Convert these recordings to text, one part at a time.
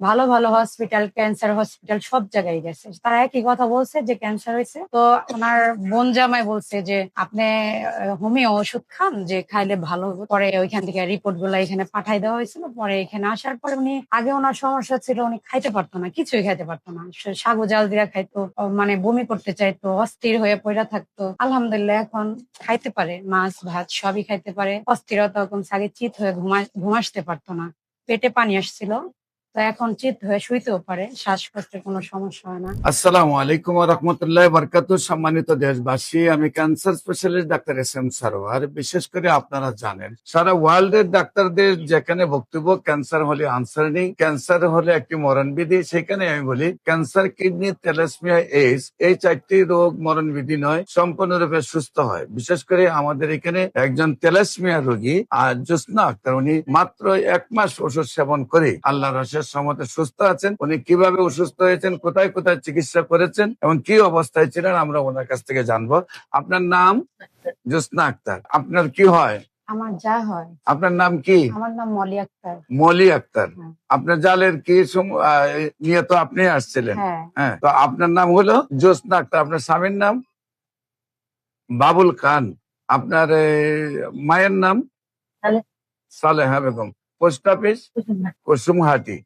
ভালো ভালো hospital, cancer hospital সব জায়গায় গেছে। তারা একই কথা বলছে যে ক্যান্সার হয়েছে। তো ওনার বোন জামাই বলছে যে আপনি হোমিও ওষুধ খান, যে খাইলে ভালো হবে। পরে ওইখান থেকে রিপোর্ট গুলা এখানে পাঠাই দেওয়া হয়েছিল। পরে এখানে আসার পরে উনি, আগে ওনার সমস্যা ছিল উনি খাইতে পারতো না, কিছুই খাইতে পারতো না। সাগু জাল দিয়া খাইতো, মানে বমি করতে চাইতো, অস্থির হয়ে পড়া থাকতো। আলহামদুলিল্লাহ এখন খাইতে পারে, মাছ ভাত সবই খাইতে পারে। অস্থিরতা কমছে, আগে চিত হয়ে ঘুমাসতে পারতো না, পেটে পানি আসছিল। তো এখন চিত হয়ে শুইতেও পারে, শ্বাসকষ্টের কোনো সমস্যা হয় না। আসসালামু আলাইকুম ওয়া রাহমাতুল্লাহি ওয়া বারাকাতুহু। সম্মানিত দেশবাসী, আমি cancer specialist doctor SM. Sarwar. বিশেষ করে আপনারা জানেন, সারা ওয়ার্ল্ডের ডাক্তারদের যেখানে বক্তব্য ক্যান্সার হলে আনসার নেই, ক্যান্সার হলে একটি মরণবিধি, সেখানে আমি বলি ক্যান্সার, কিডনি, থ্যালাসেমিয়া, এইডস এই 4টি রোগ মরণবিধি নয়, সম্পূর্ণরূপে সুস্থ হয়। বিশেষ করে আমাদের এখানে একজন থ্যালাসেমিয়া রোগী আর জোসনা আক্তার, উনি মাত্র 1 মাস ওষুধ সেবন করে আল্লাহর অশেষ রহমতে সুস্থ আছেন। উনি কিভাবে অসুস্থ হয়েছেন, কোথায় কোথায় চিকিৎসা করেছেন এবং কি অবস্থায় ছিলেন, আমরা ওনার কাছ থেকে জানবো। আপনার নাম? জোসনা আক্তার। আপনার কি হয়? আমার যা হয়। আপনার নাম কি? আমার নাম মলি আক্তার। মলি আক্তার। হ্যাঁ। আপনার জালের কি নিয়ে তো আপনি আসছিলেন? হ্যাঁ। হ্যাঁ, তো আপনার নাম হলো জোসনা আক্তার। আপনার স্বামীর নাম? বাবুল খান। আপনার মায়ের নাম? সালেহা বেগম। Post office? কুসুমহাটি,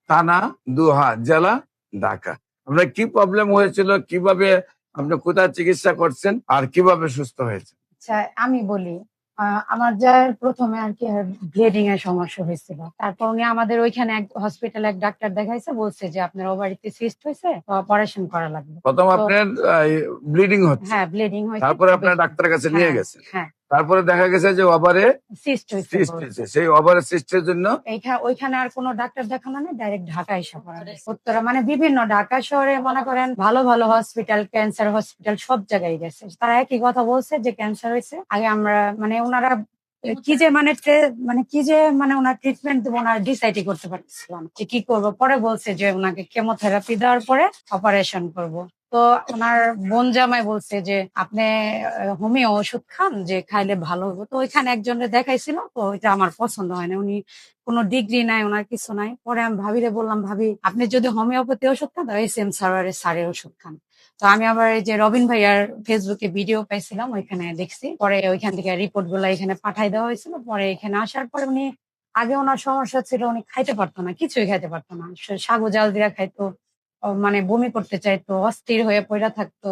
থানা দুহা, জেলা ঢাকা। আপনার কি প্রবলেম হয়েছিল, কিভাবে আপনি কোথায় চিকিৎসা করছেন আর কিভাবে সুস্থ হয়েছে? আচ্ছা, আমি বলি। আমার যা প্রথমে আর কি ব্লিডিং এর সমস্যা হয়েছিল। তারপর উনি আমাদের ওইখানে এক হসপিটালে এক ডাক্তার দেখাইছে, বলছে যে আপনার ওভারিতে সিস্ট হয়েছে, অপারেশন করা লাগবে। প্রথম তো আপনার ব্লিডিং হচ্ছে, হ্যাঁ, ব্লিডিং হয়েছে। তারপরে আপনার ডাক্তারের কাছে নিয়ে হ্যাঁ, গেছেন, হ্যাঁ। তারপরে দেখা গেছে যে ওভারে সিস্ট হয়েছে সিস্ট বলছে। হয়েছে। সেই ওভারে সিস্টের জন্য ওইখানে আর কোনো ডাক্তার দেখানো নেই, ডাইরেক্ট ঢাকা এসে পড়া হয়েছে। উত্তরা মানে বিভিন্ন ঢাকা শহরে মনে করেন ভালো ভালো হসপিটাল, ক্যান্সার হসপিটাল সব জায়গায় গেছে। তারা একই কথা বলছে যে ক্যান্সার হয়েছে। আগে আমরা মানে ওনারা কি যে মানে ওনার ট্রিটমেন্ট দেবো, ওনার ডিসাইডই করতে পারতেছিলাম যে কি করবো। পরে বলছে যে ওনাকে কেমোথেরাপি দেওয়ার পরে অপারেশন করব। তো ওনার বোন জামাই বলছে যে আপনি হোমিও ওষুধ খান, যে খাইলে ভালো হবে। তো ওইখানে একজনের দেখাইছিল, তো ওইটা আমার পছন্দ হয় না। উনি কোনো ডিগ্রি নাই, ওনার কিছু নাই। পরে আমি ভাবিরে বললাম, ভাবি আপনি যদি হোমিওপ্যাথি ওষুধ খান তাহলে এস.এম. স্যারের ওষুধ খান। তো আমি আবার এই যে রবিন ভাইয়ার ফেসবুকে ভিডিও পাইছিলাম, ওইখানে দেখছি। পরে ওইখান থেকে রিপোর্ট গুলা এখানে পাঠাই দেওয়া হয়েছিল। পরে এখানে আসার পরে উনি, আগে ওনার সমস্যা ছিল উনি খাইতে পারতো না, কিছুই খাইতে পারতো না। সাগু জাল দিয়া খাইতো, মানে বমি করতে চাইতো, অস্থির হয়ে পড়া থাকতো।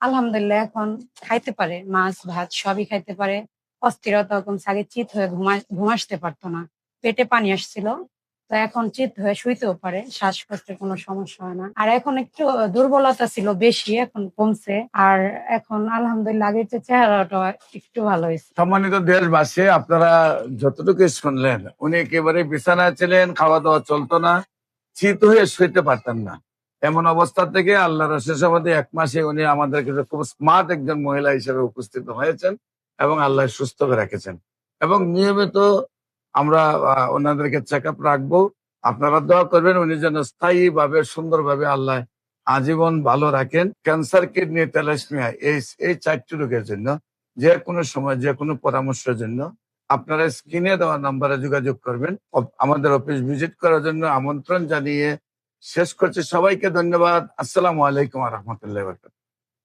আলহামদুলিল্লাহ এখন খাইতে পারে, মাছ ভাত সবই খাইতে পারে। অস্থিরতা কমছে, আগে চিত হয়ে ঘুমাসতে পারতো না, পেটে পানি আসছিল। তো এখন চিত হয়ে শুইতেও পারে, শ্বাসকষ্টের কোনো সমস্যা হয় না। আর এখন একটু দুর্বলতা ছিল বেশি, এখন কমছে। আর এখন আলহামদুলিল্লাহ আগের চেয়ে চেহারাটা একটু ভালো হয়েছে। সম্মানিত দেশবাসী, আপনারা যতটুকু শুনলেন, উনি একেবারে বিছানায় ছিলেন, খাওয়া দাওয়া চলতো না, চিত হয়ে শুইতে পারতেন না। এমন অবস্থা থেকে আল্লাহর অশেষ রহমতে 1 মাসে উনি আমাদের কাছে খুব স্মার্ট একজন মহিলা হিসেবে উপস্থিত হয়েছেন এবং আল্লাহ সুস্থ করে রেখেছেন। এবং নিয়মিত আমরা ওনাদেরকে চেক আপ রাখবো। আপনারা দোয়া করবেন উনি যেন স্থায়ী ভাবে, সুন্দরভাবে আল্লাহ আজীবন ভালো রাখেন। ক্যান্সার, কিডনি, থ্যালাসেমিয়া এই 4টি রোগের জন্য যে কোনো সময় যে কোনো পরামর্শের জন্য আপনারা স্ক্রিনে দেওয়া নাম্বারে যোগাযোগ করবেন। আমাদের অফিস ভিজিট করার জন্য আমন্ত্রণ জানিয়ে শেষ করছি। সবাইকে ধন্যবাদ। আসসালামু আলাইকুম ওয়া রাহমাতুল্লাহি ওয়া বারাকাতুহু।